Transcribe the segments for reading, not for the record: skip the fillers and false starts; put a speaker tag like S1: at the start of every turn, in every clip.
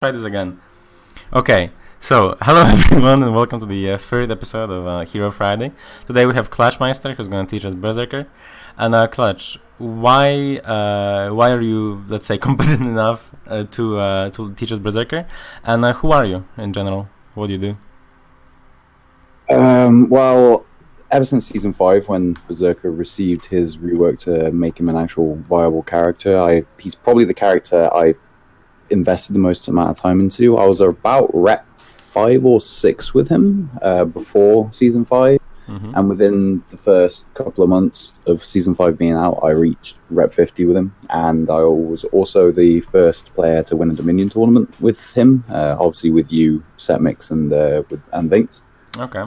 S1: Try this again. Okay, so hello everyone and welcome to the third episode of Hero Friday. Today we have Clutchmeister who's going to teach us Berserker. And Clutch, why are you, let's say, competent enough to teach us Berserker? And who are you in general? What do you do?
S2: Well, ever since Season 5, when Berserker received his rework to make him an actual viable character, he's probably the character I've invested the most amount of time into. I was about rep 5 or 6 with him before Season 5, and within the first couple of months of Season 5 being out, I reached rep 50 with him, and I was also the first player to win a Dominion tournament with him, obviously with you, Setmix, and Vinx.
S1: Okay.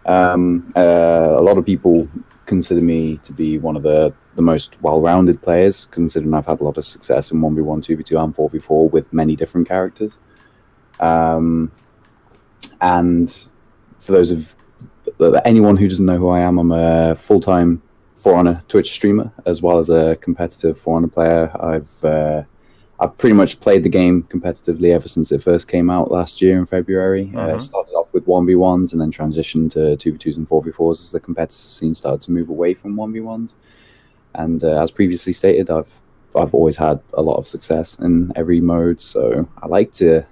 S2: A lot of people consider me to be one of the most well-rounded players, considering I've had a lot of success in 1v1, 2v2, and 4v4 with many different characters. And for those of anyone who doesn't know who I am, I'm a full-time For Honor Twitch streamer, as well as a competitive For Honor player. I've pretty much played the game competitively ever since it first came out last year in February. Started off with 1v1s and then transitioned to 2v2s and 4v4s as the competitive scene started to move away from 1v1s. And as previously stated, I've always had a lot of success in every mode. So I like to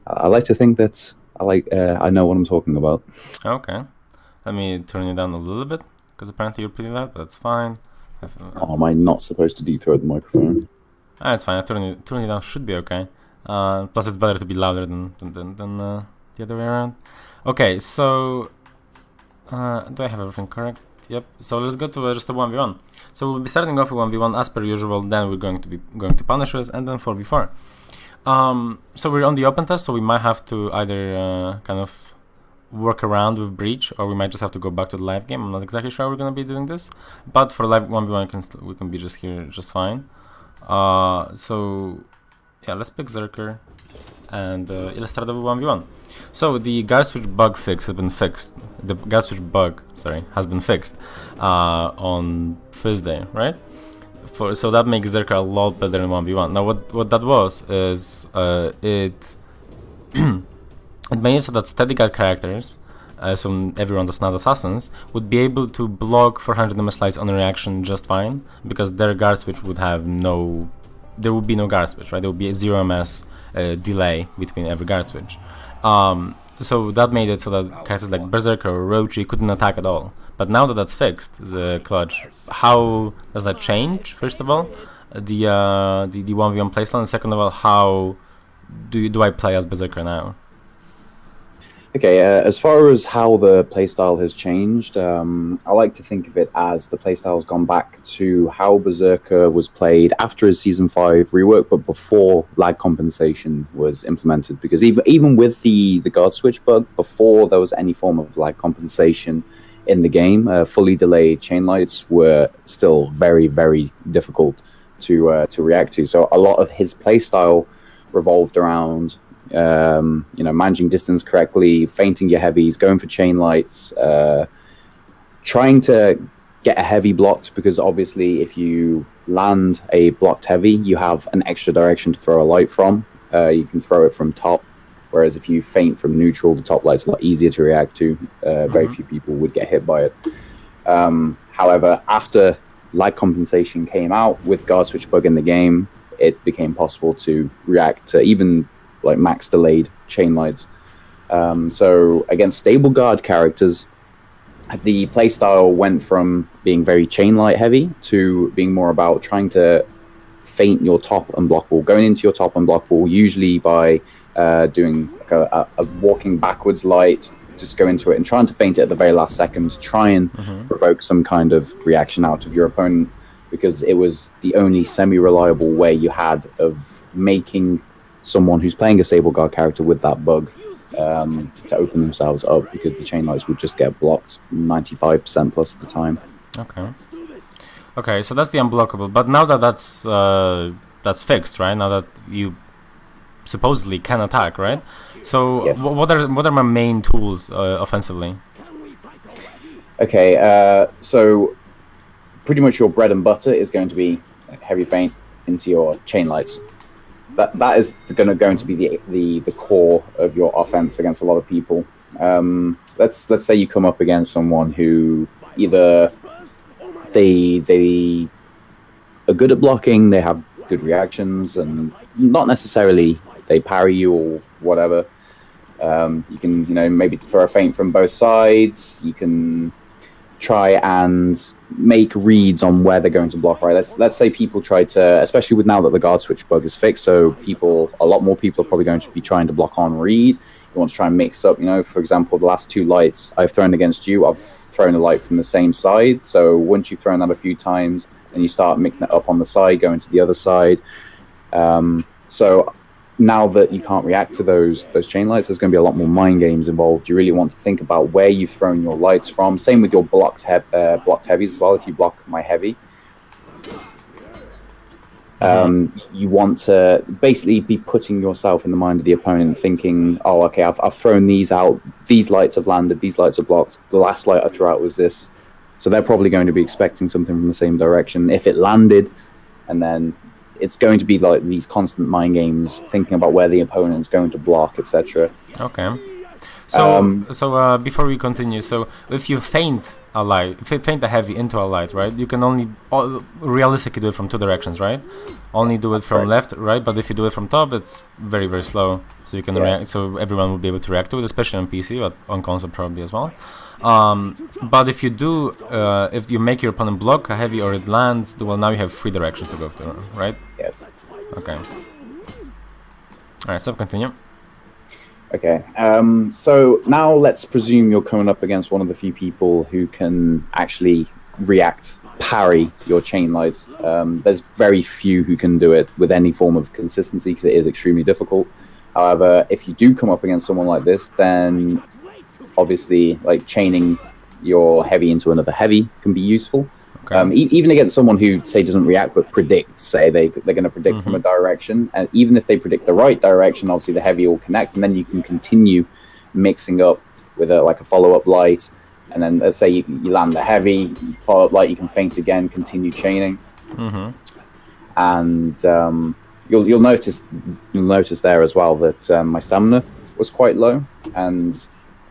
S2: think that I know what I'm talking about.
S1: Okay. Let me turn you down a little bit, because apparently you're pretty loud, but that's fine.
S2: Oh, am I not supposed to deep throat the microphone?
S1: It's fine. Turning you down should be okay. Plus, it's better to be louder than the other way around. Okay, so do I have everything correct? Yep. So let's go to just a 1v1. So we'll be starting off with 1v1 as per usual. Then we're going to Punishers and then 4v4. So we're on the open test, so we might have to either kind of work around with Breach, or we might just have to go back to the live game. I'm not exactly sure how we're gonna be doing this, but for live 1v1 we can be just here just fine. So yeah, let's pick Berserker and let's start over 1v1. So the guard switch bug fix has been fixed. The guard switch bug, has been fixed on Thursday, right? So that makes Berserker a lot better in 1v1. Now what that was is it made it so that steady guard characters, so everyone that's not assassins, would be able to block 400 MS slice on a reaction just fine, because their guard switch would have there would be no guard switch, right? There would be a 0 MS delay between every guard switch. So that made it so that characters like Berserker or Rochi couldn't attack at all. But now that that's fixed, the Clutch, how does that change? First of all, the 1v1 playstyle, and second of all, how do I play as Berserker now?
S2: Okay, as far as how the playstyle has changed, I like to think of it as the playstyle has gone back to how Berserker was played after his Season 5 rework, but before lag compensation was implemented. Because even with the guard switch bug, before there was any form of lag compensation in the game, fully delayed chain lights were still very, very difficult to react to. So a lot of his playstyle revolved around managing distance correctly, feinting your heavies, going for chain lights, trying to get a heavy blocked, because obviously if you land a blocked heavy, you have an extra direction to throw a light from. You can throw it from top, whereas if you feint from neutral, the top light's a lot easier to react to. Very few people would get hit by it. However, after lag compensation came out with guard switch bug in the game, it became possible to react to even like max delayed chain lights. So against stable guard characters, the playstyle went from being very chain light heavy to being more about trying to feint your top unblockable, going into your top unblockable, usually by doing like a walking backwards light, just go into it and trying to feint it at the very last seconds, try and provoke some kind of reaction out of your opponent, because it was the only semi-reliable way you had of making someone who's playing a Sable Guard character with that bug to open themselves up, because the chain lights would just get blocked 95% plus of the time.
S1: Okay, so that's the unblockable. But now that that's fixed, right? Now that you supposedly can attack, right? So
S2: yes.
S1: What are my main tools offensively?
S2: Okay, so pretty much your bread and butter is going to be heavy feint into your chain lights. that is going to be the core of your offense against a lot of people. Let's say you come up against someone who either they are good at blocking, they have good reactions, and not necessarily they parry you or whatever. You can, maybe throw a feint from both sides. You can try and make reads on where they're going to block. Right? Let's say people try to, especially with now that the guard switch bug is fixed, so a lot more people are probably going to be trying to block on read. You want to try and mix up. For example, the last 2 lights I've thrown against you, I've thrown a light from the same side. So once you've thrown that a few times, and you start mixing it up on the side, going to the other side. So now that you can't react to those chain lights, there's going to be a lot more mind games involved. You really want to think about where you've thrown your lights from. Same with your blocked heavies as well. If you block my heavy, you want to basically be putting yourself in the mind of the opponent, thinking, "Oh, okay, I've thrown these out. These lights have landed. These lights are blocked. The last light I threw out was this." So they're probably going to be expecting something from the same direction. If it landed, and then it's going to be like these constant mind games, thinking about where the opponent's going to block, etc.
S1: Okay. So before we continue, so if you feint a heavy into a light, right? You can only realistically do it from 2 directions, right? Only do it from left, right? But if you do it from top, it's very, very slow. So you can react. So everyone will be able to react to it, especially on PC, but on console probably as well. But if you do, if you make your opponent block a heavy or it lands, well, now you have 3 directions to go to, right?
S2: Yes.
S1: Okay. Alright, so continue.
S2: Okay, so now let's presume you're coming up against one of the few people who can actually parry your chain lights. There's very few who can do it with any form of consistency because it is extremely difficult. However, if you do come up against someone like this, then obviously, like chaining your heavy into another heavy can be useful. Okay. Even against someone who, say, doesn't react but predicts, say they're going to predict from a direction, and even if they predict the right direction, obviously the heavy will connect, and then you can continue mixing up with a follow-up light, and then let's say you land the heavy, follow-up light, you can feint again, continue chaining, and you'll notice there as well that my stamina was quite low, and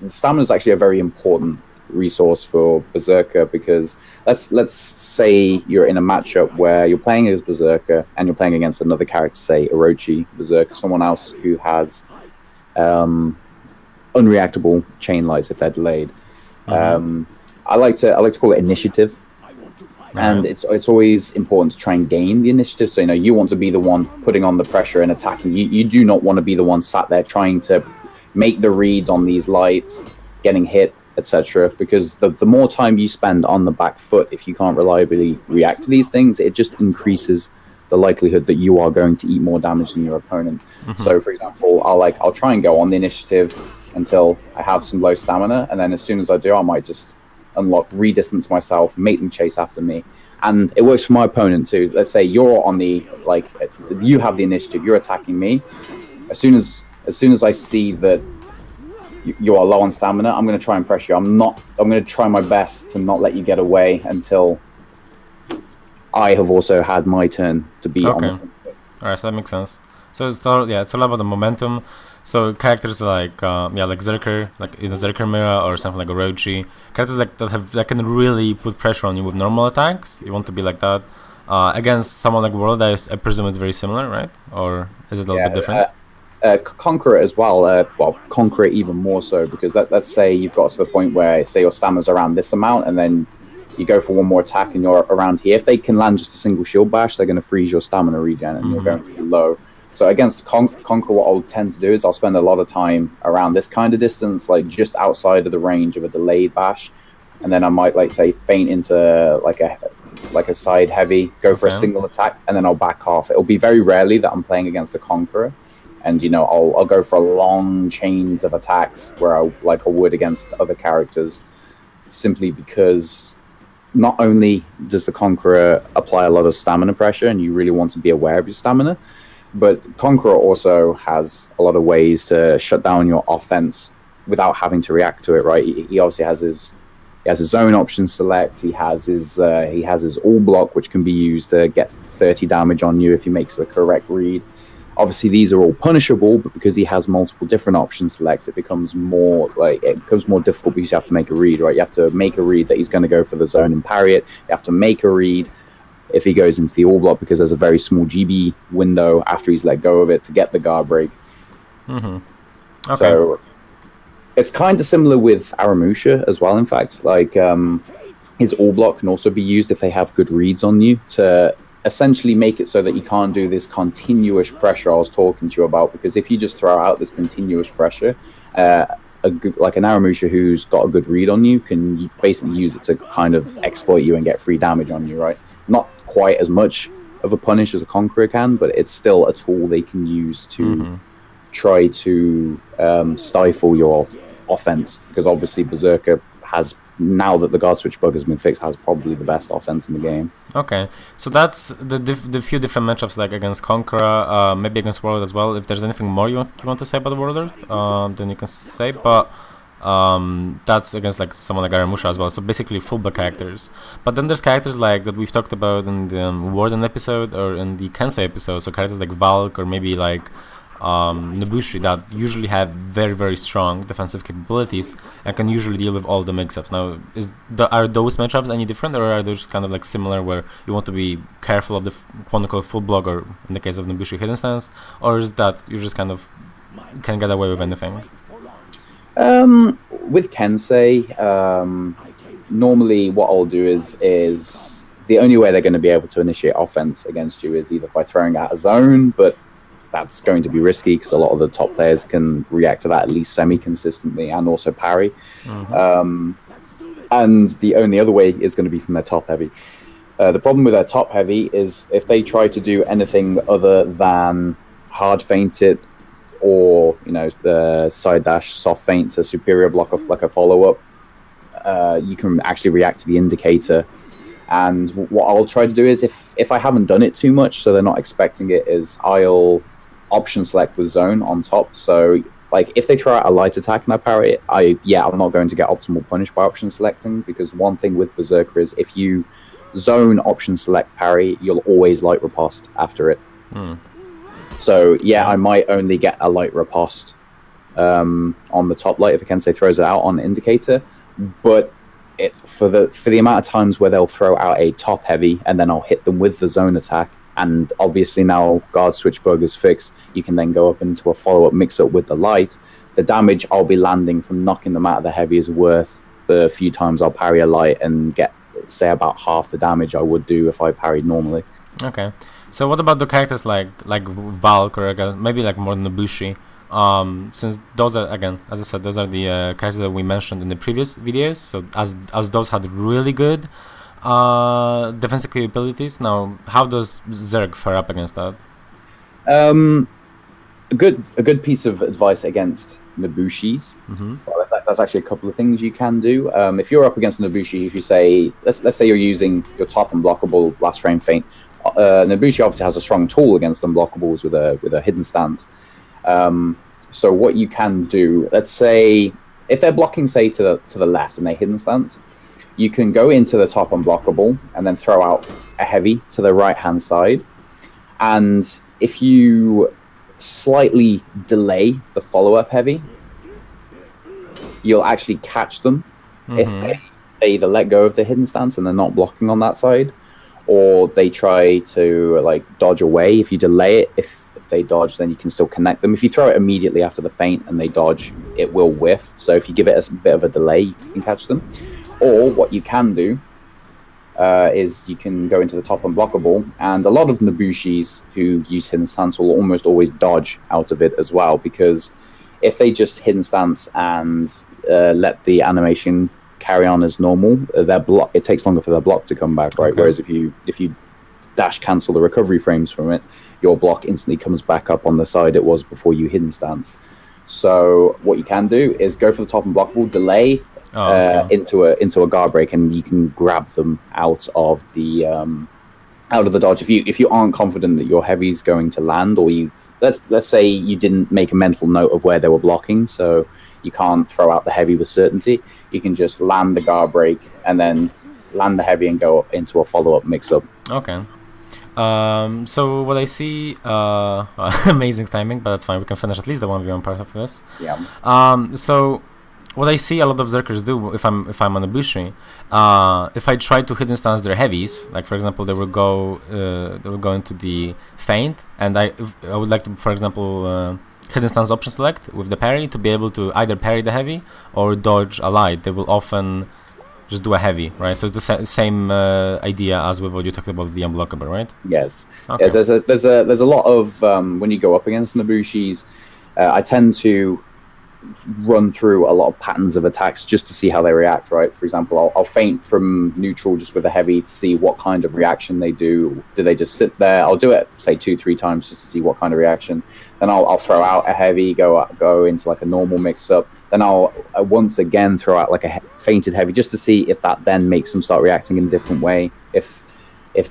S2: stamina is actually a very important resource for Berserker, because let's say you're in a matchup where you're playing as Berserker and you're playing against another character, say Orochi Berserker, someone else who has unreactable chain lights if they're delayed. I like to call it initiative, and it's always important to try and gain the initiative. So you want to be the one putting on the pressure and attacking. You do not want to be the one sat there trying to make the reads on these lights, getting hit, etc. Because the more time you spend on the back foot, if you can't reliably react to these things, it just increases the likelihood that you are going to eat more damage than your opponent. So, for example, I'll try and go on the initiative until I have some low stamina, and then as soon as I do, I might just redistance myself, make them chase after me. And it works for my opponent too. Let's say you're on you have the initiative, you're attacking me. As soon as I see that you are low on stamina, I'm going to try and press you. I'm going to try my best to not let you get away until I have also had my turn to be on the front foot.
S1: Alright, so that makes sense. So it's all about the momentum. So characters like Zerker, like in the Zerker mirror, or something like Orochi, characters that can really put pressure on you with normal attacks. You want to be like that. Against someone like World, I presume it's very similar, right? Or is it a little bit different?
S2: Conqueror as well. Conqueror even more so, because let's say you've got to the point where, say, your stamina's around this amount, and then you go for one more attack and you're around here. If they can land just a single shield bash, they're going to freeze your stamina regen, and you're going to be low. So against Conqueror, what I'll tend to do is I'll spend a lot of time around this kind of distance, like just outside of the range of a delayed bash, and then I might, like, say, feint into like a side heavy, go for a single attack, and then I'll back off. It'll be very rarely that I'm playing against a Conqueror, and I'll go for long chains of attacks where I would against other characters, simply because not only does the Conqueror apply a lot of stamina pressure, and you really want to be aware of your stamina, but Conqueror also has a lot of ways to shut down your offense without having to react to it. Right? He obviously has his own option select. He has his all block, which can be used to get 30 damage on you if he makes the correct read. Obviously, these are all punishable, but because he has multiple different option selects, it becomes more difficult because you have to make a read, right? You have to make a read that he's going to go for the zone and parry it. You have to make a read if he goes into the all block because there's a very small GB window after he's let go of it to get the guard break.
S1: Mm-hmm. Okay.
S2: So it's kind of similar with Aramusha as well. In fact, like his all block can also be used if they have good reads on you to essentially make it so that you can't do this continuous pressure I was talking to you about. Because if you just throw out this continuous pressure, like an Aramusha who's got a good read on you can basically use it to kind of exploit you and get free damage on you, right? Not quite as much of a punish as a Conqueror can, but it's still a tool they can use to try to stifle your offense. Because obviously Berserker has, now that the guard switch bug has been fixed, has probably the best offense in the game.
S1: Okay, so that's the few different matchups, like against Conqueror, maybe against Warlord as well. If there's anything more you want to say about the Warlord, then you can say, but that's against like someone like Aramusha as well, so basically fullback characters. But then there's characters like that we've talked about in the Warden episode or in the Kensei episode, so characters like Valk or maybe like Nobushi that usually have very, very strong defensive capabilities and can usually deal with all the mix-ups. Now, are those matchups any different, or are those kind of like similar where you want to be careful of the quote-unquote full block, or in the case of Nobushi, hidden stance, or is that you just kind of can get away with anything?
S2: With Kensei, normally what I'll do is the only way they're going to be able to initiate offense against you is either by throwing out a zone, but that's going to be risky because a lot of the top players can react to that at least semi-consistently and also parry. And the only other way is going to be from their top heavy. The problem with their top heavy is if they try to do anything other than hard feint it or, you know, the side dash, soft feint to superior block of like a follow-up, you can actually react to the indicator. And what I'll try to do is if I haven't done it too much, so they're not expecting it, is I'll option select with zone on top. So like if they throw out a light attack and I parry it, I'm not going to get optimal punish by option selecting, because one thing with Berserker is if you zone option select parry, you'll always light riposte after it. So yeah, I might only get a light riposte on the top light if Kensei throws it out on indicator, but for the amount of times where they'll throw out a top heavy and then I'll hit them with the zone attack, and obviously now guard switch bug is fixed, you can then go up into a follow-up mix-up with the light. The damage I'll be landing from knocking them out of the heavy is worth the few times I'll parry a light and get, say, about half the damage I would do if I parried normally.
S1: Okay, so what about the characters like Valk or maybe like more Nobushi? Since those are, again, as I said, those are the characters that we mentioned in the previous videos, so as those had really good defensive capabilities. Now, how does Zerg fare up against that?
S2: A good piece of advice against Nobushis. Well, that's actually a couple of things you can do. If you're up against Nobushi, if you say, let's say you're using your top unblockable last frame feint, Nobushi obviously has a strong tool against unblockables with a hidden stance. So what you can do, let's say if they're blocking, say to the left and they hidden stance, you can go into the top unblockable and then throw out a heavy to the right hand side. And if you slightly delay the follow up heavy, you'll actually catch them if they either let go of the hidden stance and they're not blocking on that side, or they try to like dodge away. If you delay it, if they dodge, then you can still connect them. If you throw it immediately after the feint and they dodge, it will whiff. So if you give it a bit of a delay, you can catch them. Or what you can do is you can go into the top unblockable, and a lot of Nobushis who use hidden stance will almost always dodge out of it as well, because if they just hidden stance and let the animation carry on as normal, it takes longer for their block to come back, right? Okay. Whereas if you dash cancel the recovery frames from it, your block instantly comes back up on the side it was before you hidden stance. So what you can do is go for the top unblockable, delay into a guard break, and you can grab them out of the dodge. If you aren't confident that your heavy's going to land, or let's say you didn't make a mental note of where they were blocking, so you can't throw out the heavy with certainty, you can just land the guard break and then land the heavy and go into a follow-up mix-up.
S1: Okay. So what I see, amazing timing, but that's fine. We can finish at least the 1v1 part of this.
S2: Yeah.
S1: So what I see a lot of Berserkers do if I'm on a Bushi, if I try to hit instance their heavies, like for example they will go into the feint, and I would like to, for example, hit instance option select with the parry to be able to either parry the heavy or dodge a light. They will often just do a heavy, right? So it's the same idea as with what you talked about the unblockable, right?
S2: Yes.
S1: Okay.
S2: Yes. There's a lot of when you go up against Nobushis, I tend to run through a lot of patterns of attacks just to see how they react, right? For example, I'll feint from neutral just with a heavy to see what kind of reaction they do. Do they just sit there? I'll do it, say 2-3 times just to see what kind of reaction. Then I'll throw out a heavy, go into like a normal mix-up. Then I'll once again throw out like a feinted heavy just to see if that then makes them start reacting in a different way. If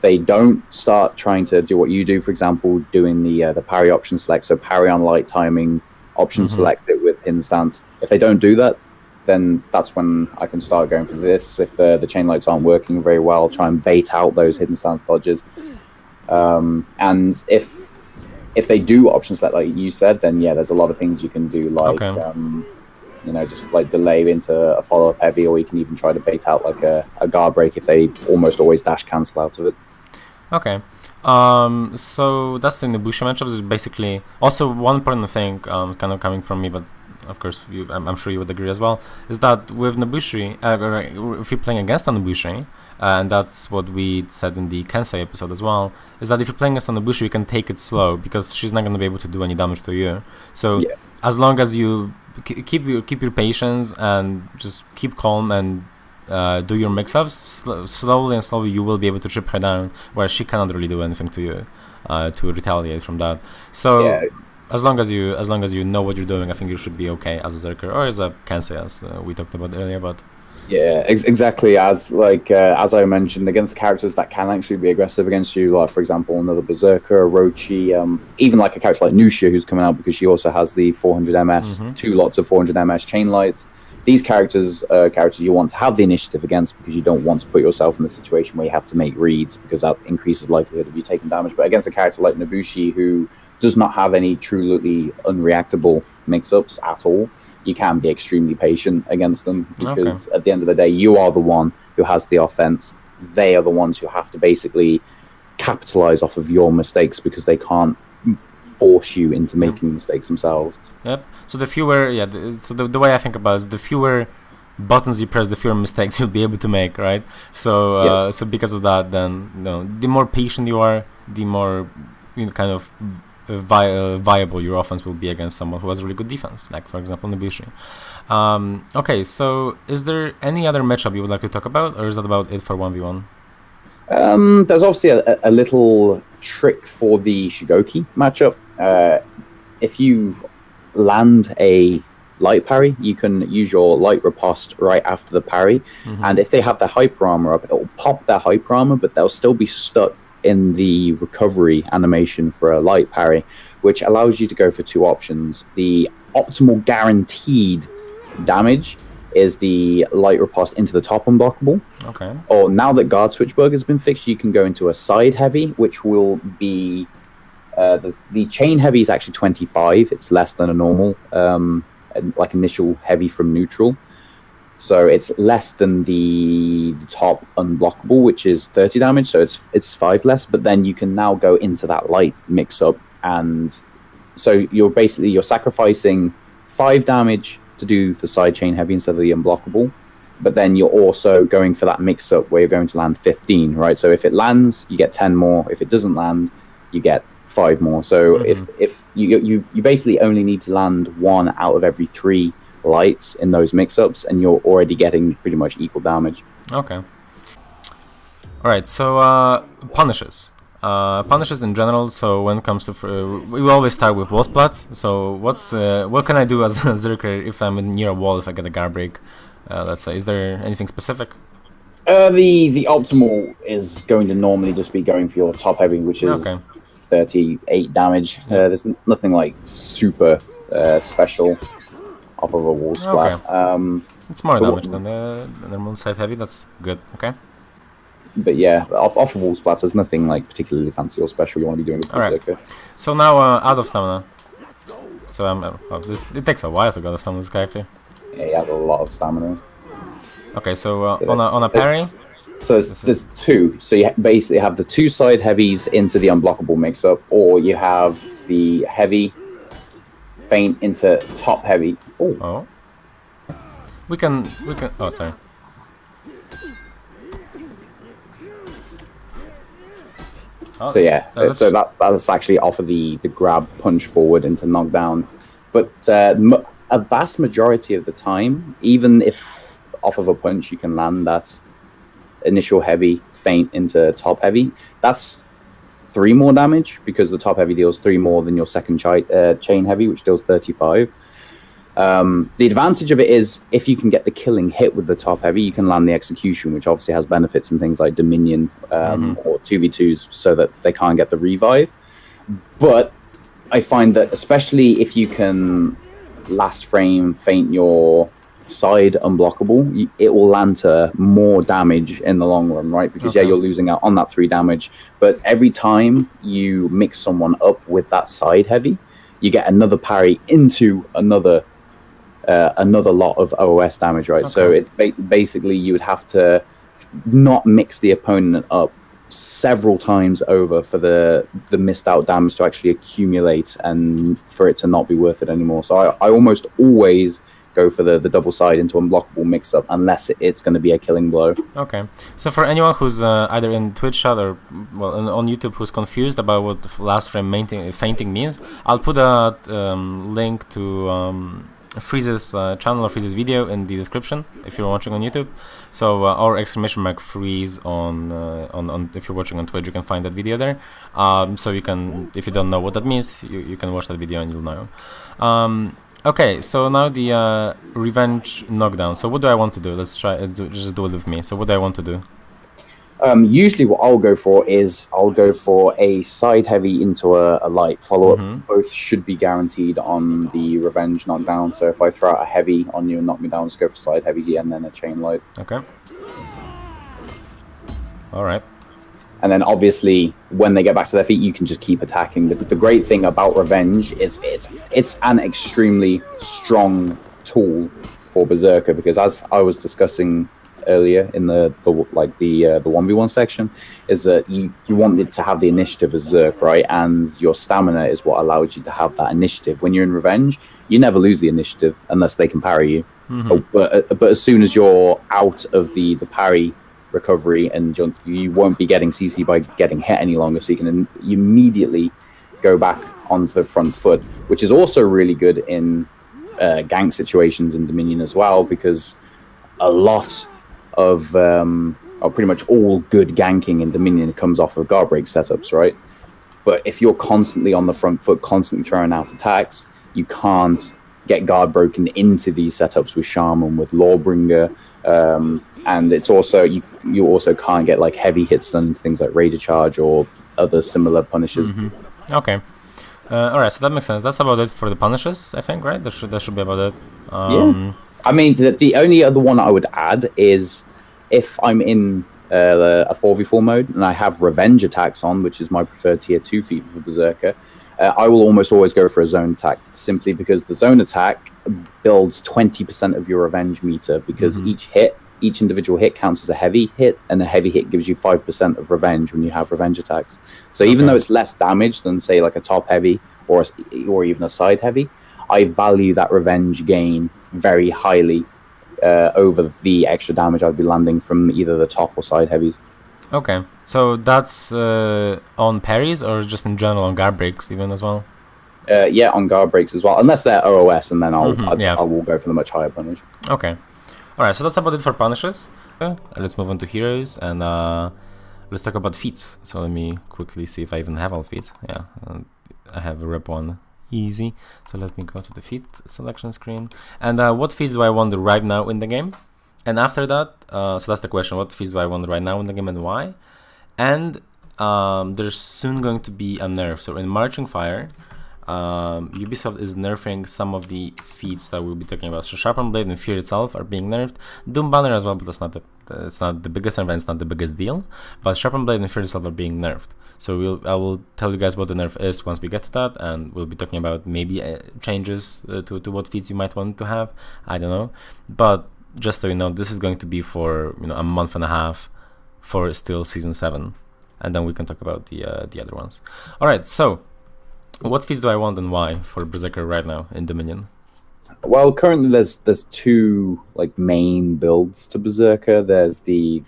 S2: they don't start trying to do what you do, for example, doing the parry option select, so parry on light timing, option select it with pin stance. If they don't do that, then that's when I can start going for this. If the chain lights aren't working very well, try and bait out those hidden stance dodges. And if they do option select like you said, then yeah, there's a lot of things you can do, like just like delay into a follow-up heavy, or you can even try to bait out like a guard break if they almost always dash cancel out of it.
S1: Okay. So that's the Nobushi matchups. Is basically also one important thing, kind of coming from me, but of course I'm sure you would agree as well, is that with Nobushi, if you're playing against a Nobushi, and that's what we said in the Kensei episode as well, is that if you're playing against a Nobushi, you can take it slow because she's not going to be able to do any damage to you. So
S2: Yes.
S1: as long as you keep your patience and just keep calm and do your mix-ups, slowly and slowly you will be able to trip her down, where she cannot really do anything to you to retaliate from that. So
S2: Yeah.
S1: as long as you know what you're doing, I think you should be okay as a Berserker or as a Kensei, as we talked about earlier. But
S2: Yeah, exactly. As I mentioned, against characters that can actually be aggressive against you, like for example another Berserker, Orochi, even like a character like Nusha who's coming out because she also has the 400 ms, 2 lots of 400 ms chain lights. These characters are characters you want to have the initiative against because you don't want to put yourself in the situation where you have to make reads, because that increases the likelihood of you taking damage. But against a character like Nobushi, who does not have any truly unreactable mix-ups at all, you can be extremely patient against them, because at the end of the day, you are the one who has the offense. They are the ones who have to basically capitalize off of your mistakes because they can't force you into making mistakes themselves.
S1: Yep. So the fewer, so the way I think about it is the fewer buttons you press, the fewer mistakes you'll be able to make, right? So
S2: Yes.
S1: so because of that, then the more patient you are, the more kind of viable your offense will be against someone who has really good defense, like for example Nobushi. Okay, so is there any other matchup you would like to talk about, or is that about it for 1v1?
S2: There's obviously a little trick for the Shigoki matchup. If you land a light parry, you can use your light riposte right after the parry, and if they have their hyper armor up, it'll pop their hyper armor, but they'll still be stuck in the recovery animation for a light parry, which allows you to go for 2 options. The optimal guaranteed damage is the light riposte into the top unblockable.
S1: Okay.
S2: Or now that guard switch bug has been fixed, you can go into a side heavy, which will be the chain heavy is actually 25. It's less than a normal like initial heavy from neutral. So it's less than the top unblockable, which is 30 damage. So it's 5 less. But then you can now go into that light mix up, and so you're sacrificing 5 damage to do the side chain heavy instead of the unblockable. But then you're also going for that mix up where you're going to land 15, right? So if it lands, you get 10 more. If it doesn't land, you get 5 more. So if you basically only need to land 1 out of every 3 lights in those mix-ups, and you're already getting pretty much equal damage.
S1: Okay. All right. So punishes. Punishes in general. So when it comes to we always start with wall splats. So what can I do as a Berserker if I'm near a wall, if I get a guard break? Let's say, is there anything specific?
S2: The optimal is going to normally just be going for your top heavy, which is 38 damage. There's nothing like super special off of a wall splat.
S1: It's more damage than the normal side heavy. That's good. Okay.
S2: But yeah, off of all splats, there's nothing like particularly fancy or special you want to be doing with Berserker.
S1: Alright. So now out of stamina. So it takes a while to go to stamina this character.
S2: Yeah, he has a lot of stamina.
S1: Okay, so on a parry.
S2: So there's two. So you basically have the two side heavies into the unblockable mix-up, or you have the heavy feint into top heavy. Ooh.
S1: Oh. We can. Oh, sorry. Oh,
S2: So yeah, so that's actually off of the grab punch forward into knockdown, but a vast majority of the time, even if off of a punch you can land that initial heavy feint into top heavy, that's 3 more damage because the top heavy deals 3 more than your second chain heavy, which deals 35. The advantage of it is if you can get the killing hit with the top heavy, you can land the execution, which obviously has benefits in things like Dominion or 2v2s so that they can't get the revive. But I find that especially if you can last frame feint your side unblockable, it will land to more damage in the long run, right? Because yeah, you're losing out on that 3 damage, but every time you mix someone up with that side heavy, you get another parry into another lot of OOS damage, right? So it basically you would have to not mix the opponent up several times over for the missed out damage to actually accumulate and for it to not be worth it anymore. So I almost always go for the double side into unblockable mix up unless it's going to be a killing blow.
S1: Okay, so for anyone who's either in Twitch chat or on YouTube who's confused about what last frame fainting means, I'll put a link to Freeze's channel or Freeze's video in the description if you're watching on YouTube. So or ! Freeze on if you're watching on Twitch, you can find that video there. So you can, if you don't know what that means, you can watch that video and you'll know. Okay, so now the revenge knockdown. So what do I want to do? Let's try just do it with me. So what do I want to do?
S2: Usually what I'll go for is I'll go for a side heavy into a light follow-up. Both should be guaranteed on the revenge knockdown. So if I throw out a heavy on you and knock me down, just go for side heavy and then a chain light. Okay.
S1: Alright.
S2: And then obviously when they get back to their feet, you can just keep attacking. The great thing about revenge is it's an extremely strong tool for Berserker, because as I was discussing earlier in the 1v1 section, is that you want it to have the initiative as Zerk, right? And your stamina is what allows you to have that initiative. When you're in revenge, you never lose the initiative unless they can parry you. But as soon as you're out of the parry recovery, and you won't be getting CC by getting hit any longer, so you can immediately go back onto the front foot, which is also really good in gank situations in Dominion as well, because a lot of or pretty much all good ganking in Dominion comes off of guard break setups, right? But if you're constantly on the front foot, constantly throwing out attacks, you can't get guard broken into these setups with Shaman, with Lawbringer, and it's also you also can't get like heavy hits and things like Raider Charge or other similar punishes.
S1: Okay. Alright, so that makes sense. That's about it for the punishes, I think, right? That should be about it.
S2: Yeah. I mean, the only other one I would add is if I'm in a 4v4 mode and I have revenge attacks on, which is my preferred tier 2 feat for Berserker, I will almost always go for a zone attack, simply because the zone attack builds 20% of your revenge meter, because each individual hit counts as a heavy hit, and a heavy hit gives you 5% of revenge when you have revenge attacks. So even though it's less damage than, say, like a top heavy or even a side heavy, I value that revenge gain very highly over the extra damage I'd be landing from either the top or side heavies.
S1: Okay, so that's on parries or just in general on guard breaks even as well?
S2: Yeah, on guard breaks as well, unless they're OOS, and then I will go for the much higher punish.
S1: Okay. Alright, so that's about it for punishes. Let's move on to heroes, and let's talk about feats. So let me quickly see if I even have all feats. Yeah, I have a rep 1 easy. So let me go to the feat selection screen. And what feats do I want right now in the game? And after that, so that's the question, what feats do I want right now in the game and why? And there's soon going to be a nerf. So in Marching Fire, Ubisoft is nerfing some of the feats that we'll be talking about. So Sharpened Blade and Fear itself are being nerfed. Doom Banner as well, but it's not the biggest nerf, and it's not the biggest deal. But Sharpened Blade and Fear itself are being nerfed. So I will tell you guys what the nerf is once we get to that, and we'll be talking about maybe changes to what feats you might want to have. I don't know, but just so you know, this is going to be for a month and a half for still season 7, and then we can talk about the other ones. All right, so what feats do I want and why for Berserker right now in Dominion?
S2: Well, currently there's two like main builds to Berserker. There's the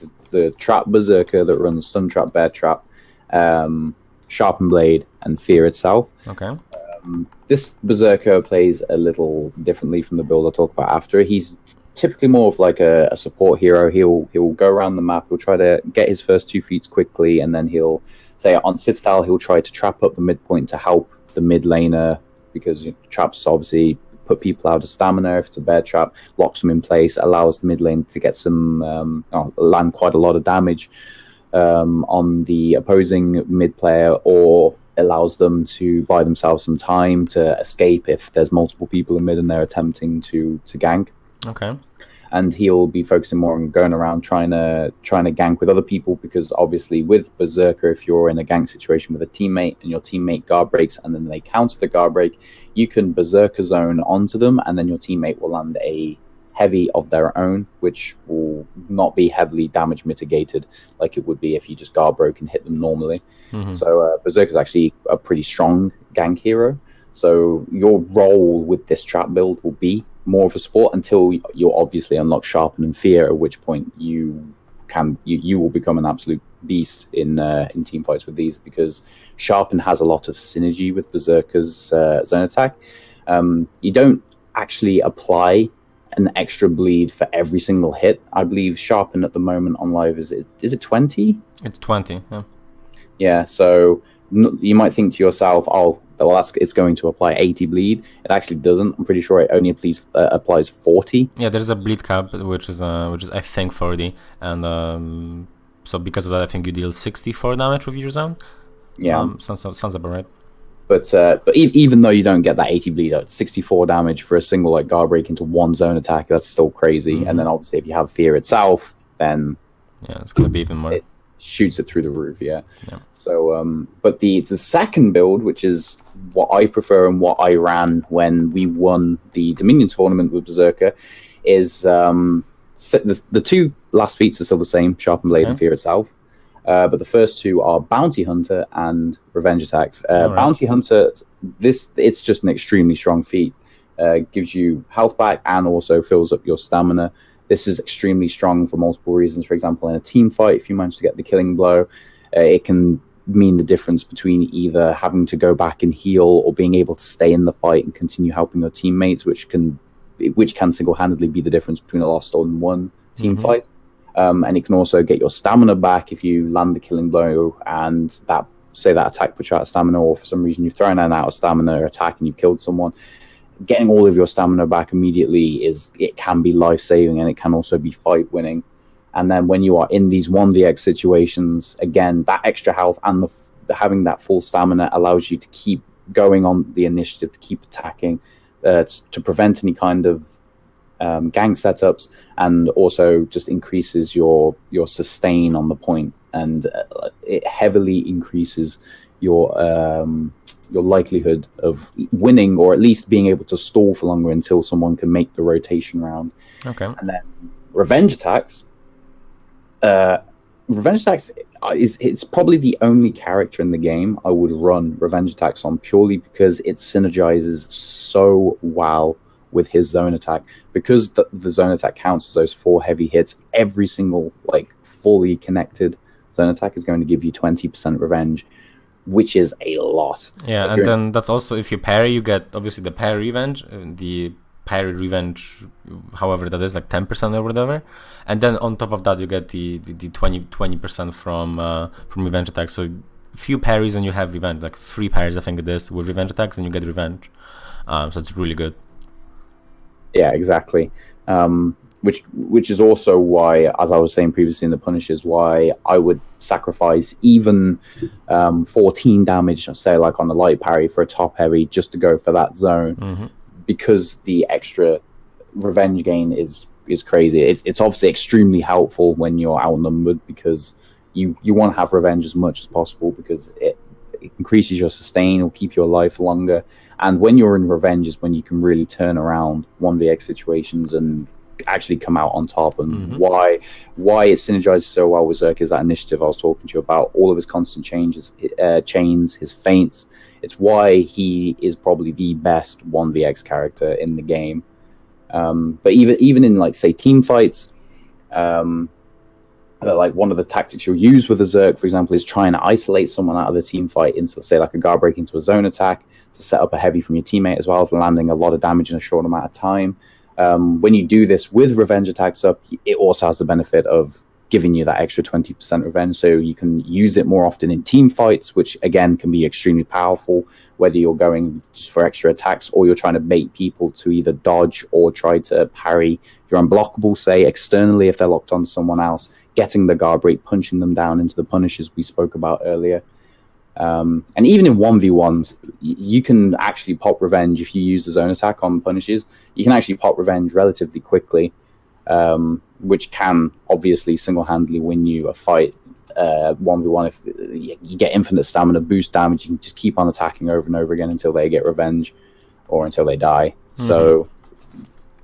S2: Trap Berserker that runs Stun Trap, Bear Trap, Sharpened Blade, and Fear itself.
S1: Okay.
S2: This Berserker plays a little differently from the build I'll talk about after. He's typically more of like a support hero. He'll go around the map. He'll try to get his first 2 feats quickly, and then he'll say on Citadel he'll try to trap up the midpoint to help the mid laner, because traps obviously put people out of stamina. If it's a bear trap, locks them in place, allows the mid lane to get some land quite a lot of damage on the opposing mid player, or allows them to buy themselves some time to escape if there's multiple people in mid and they're attempting to gank.
S1: Okay.
S2: And he'll be focusing more on going around trying to gank with other people, because obviously with Berserker, if you're in a gank situation with a teammate and your teammate guard breaks and then they counter the guard break, you can Berserker zone onto them, and then your teammate will land a heavy of their own, which will not be heavily damage mitigated like it would be if you just guard broke and hit them normally. Mm-hmm. So Berserker is actually a pretty strong gank hero. So your role with this trap build will be more of a support until you obviously unlock Sharpen and Fear, at which point you will become an absolute beast in team fights with these, because Sharpen has a lot of synergy with Berserker's zone attack. You don't actually apply an extra bleed for every single hit. I believe Sharpen at the moment on live is it 20?
S1: It's 20. Yeah.
S2: Yeah. So you might think to yourself, oh, well, it's going to apply 80 bleed. It actually doesn't. I'm pretty sure it only applies 40.
S1: Yeah, there's a bleed cap, which is I think 40, and so because of that, I think you deal 64 damage with your zone.
S2: Yeah,
S1: sounds about right.
S2: But even though you don't get that 80 bleed, 64 damage for a single like guard break into one zone attack, that's still crazy. Mm-hmm. And then obviously if you have Fear itself, then
S1: yeah, it's gonna be even more.
S2: It shoots it through the roof. Yeah. So, but the second build, which is what I prefer and what I ran when we won the Dominion tournament with Berserker, is the 2 last feats are still the same, Sharpened Blade and Fear itself. But the first 2 are Bounty Hunter and Revenge Attacks. Right. Bounty Hunter, it's just an extremely strong feat. Gives you health back and also fills up your stamina. This is extremely strong for multiple reasons. For example, in a team fight, if you manage to get the killing blow, it can mean the difference between either having to go back and heal or being able to stay in the fight and continue helping your teammates, which can single-handedly be the difference between a lost or won team fight. And it can also get your stamina back if you land the killing blow and that attack puts you out of stamina, or for some reason you've thrown an out of stamina attack and you've killed someone. Getting all of your stamina back immediately it can be life-saving, and it can also be fight-winning. And then when you are in these 1vx situations, again, that extra health and having that full stamina allows you to keep going on the initiative, to keep attacking, to prevent any kind of gang setups, and also just increases your sustain on the point, and it heavily increases your likelihood of winning, or at least being able to stall for longer until someone can make the rotation round.
S1: Okay.
S2: And then Revenge Attacks. Revenge Attacks it's probably the only character in the game I would run Revenge Attacks on, purely because it synergizes so well with his zone attack. Because the zone attack counts as those 4 heavy hits, every single fully connected zone attack is going to give you 20% revenge, which is a lot.
S1: Yeah, and then that's also, if you parry, you get obviously the parry revenge, however that is 10% or whatever, and then on top of that you get the 20% from revenge attacks. So few parries and you have revenge, 3 parries I think it is with revenge attacks, and you get revenge. So it's really good.
S2: Yeah, exactly. which is also why, as I was saying previously in the Punishes, why I would sacrifice even 14 damage, say like on a light parry for a top heavy, just to go for that zone, because the extra revenge gain is crazy. It's obviously extremely helpful when you're outnumbered, because you want to have revenge as much as possible, because it increases your sustain, will keep you alive for longer. And when you're in revenge is when you can really turn around 1vx situations and actually come out on top. And why it synergizes so well with Berserker is that initiative I was talking to you about, all of his constant changes, chains, his feints. It's why he is probably the best 1vx character in the game. But even in, like, say, team fights, like one of the tactics you'll use with a Zerk, for example, is trying to isolate someone out of the team fight into, say, like a guard break into a zone attack, to set up a heavy from your teammate as well, for landing a lot of damage in a short amount of time. When you do this with revenge attacks up, it also has the benefit of giving you that extra 20% revenge, so you can use it more often in team fights, which again can be extremely powerful, whether you're going just for extra attacks or you're trying to bait people to either dodge or try to parry your unblockable, say, externally if they're locked on someone else, getting the guard break, punching them down into the punishes we spoke about earlier. And even in 1v1s, you can actually pop revenge if you use the zone attack on punishes. You can actually pop revenge relatively quickly, which can obviously single-handedly win you a fight. 1v1, if you get infinite stamina, boost damage, you can just keep on attacking over and over again until they get revenge or until they die. So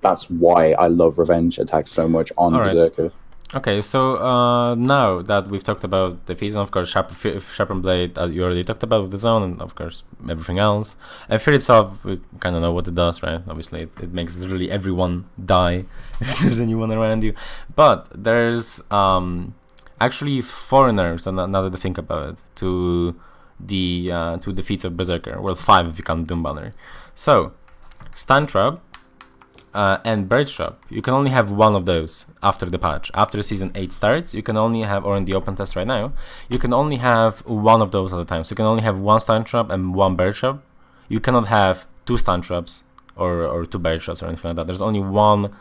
S2: that's why I love revenge attacks so much on Berserker.
S1: Okay, so now that we've talked about the feats, and of course Sharpened Blade, you already talked about with the zone, and of course everything else. And Fear itself, we kind of know what it does, right? Obviously, it makes literally everyone die if there's anyone around you. But there's actually 4 nerfs, and now that I think about it, to the feats of Berserker. Well, 5 if you count Doom Banner. So, Stun Trap and Bird Trap, you can only have one of those after the patch. After Season 8 starts, you can only have, or in the open test right now, you can only have one of those at a time. So you can only have 1 Stun Trap and 1 Bird Trap. You cannot have 2 Stun Traps or 2 Bird Traps or anything like that. There's only 1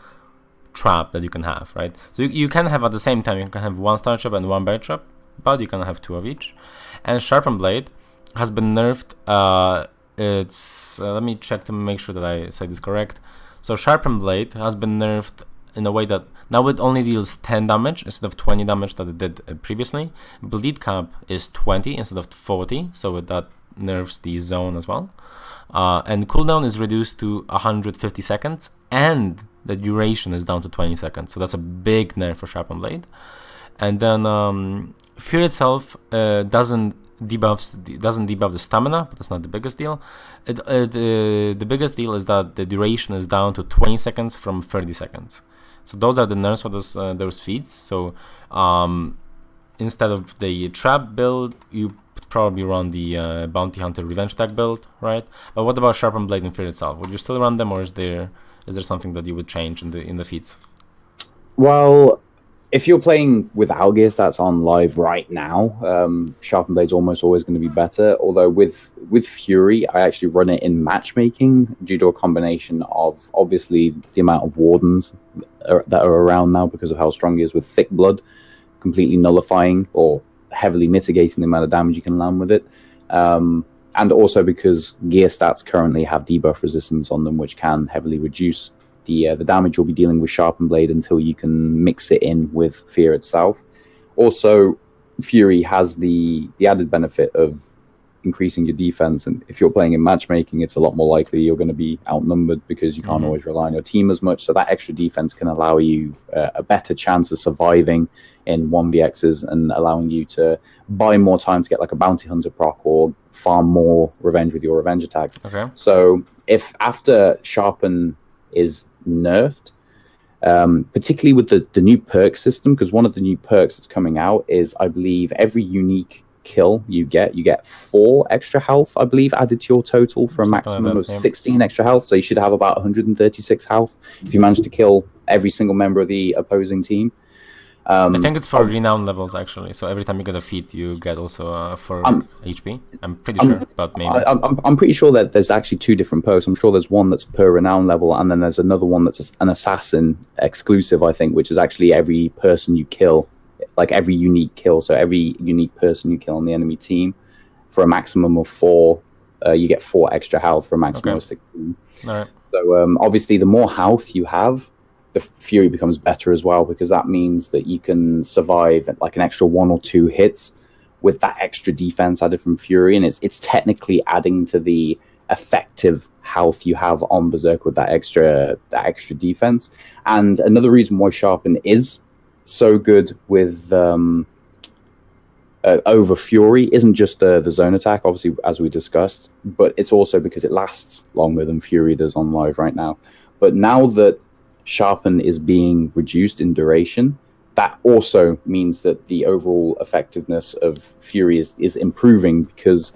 S1: trap that you can have, right? So you can have at the same time, you can have 1 Stun Trap and 1 Bird Trap, but you can have 2 of each. And Sharpened Blade has been nerfed. Let me check to make sure that I say this correct. So Sharpened Blade has been nerfed in a way that now it only deals 10 damage instead of 20 damage that it did previously. Bleed cap is 20 instead of 40, so that nerfs the zone as well. And cooldown is reduced to 150 seconds, and the duration is down to 20 seconds. So that's a big nerf for Sharpened Blade. And then Fear itself doesn't debuff the stamina, but that's not the biggest deal. The biggest deal is that the duration is down to 20 seconds from 30 seconds. So those are the nerfs for those feats. So instead of the trap build, you probably run the Bounty Hunter Revenge Attack build, right? But what about Sharpened Blade and Fear itself? Would you still run them, or is there something that you would change in the feats?
S2: Well, if you're playing without gear stats on live right now, Sharpened Blade's almost always going to be better. Although with Fury, I actually run it in matchmaking due to a combination of obviously the amount of wardens that are around now because of how strong he is with Thick Blood, completely nullifying or heavily mitigating the amount of damage you can land with it. And also because gear stats currently have debuff resistance on them, which can heavily reduce the damage you'll be dealing with Sharpened Blade until you can mix it in with Fear itself. Also, Fury has the added benefit of increasing your defense, and if you're playing in matchmaking, it's a lot more likely you're going to be outnumbered because you can't always rely on your team as much. So that extra defense can allow you a better chance of surviving in 1vx's and allowing you to buy more time to get like a Bounty Hunter proc or farm more revenge with your revenge attacks.
S1: Okay.
S2: So if after Sharpen is nerfed, particularly with the new perk system, because one of the new perks that's coming out is, I believe, every unique kill you get 4 extra health, I believe, added to your total for a maximum of 16 extra health. So you should have about 136 health if you manage to kill every single member of the opposing team.
S1: I think it's for renown levels actually. So every time you get a feat, you get also 4 HP. I'm pretty sure, but maybe.
S2: I'm pretty sure that there's actually 2 different perks. I'm sure there's one that's per renown level, and then there's another one that's an assassin exclusive, I think, which is actually every person you kill, like every unique kill. So every unique person you kill on the enemy team, for a maximum of 4, you get 4 extra health for a maximum of 16.
S1: All right.
S2: So obviously, the more health you have, the Fury becomes better as well, because that means that you can survive like an extra 1 or 2 hits with that extra defense added from Fury, and it's technically adding to the effective health you have on Berserk with that extra defense. And another reason why Sharpen is so good with over Fury isn't just the zone attack, obviously, as we discussed, but it's also because it lasts longer than Fury does on live right now. But now that Sharpen is being reduced in duration, that also means that the overall effectiveness of Fury is improving, because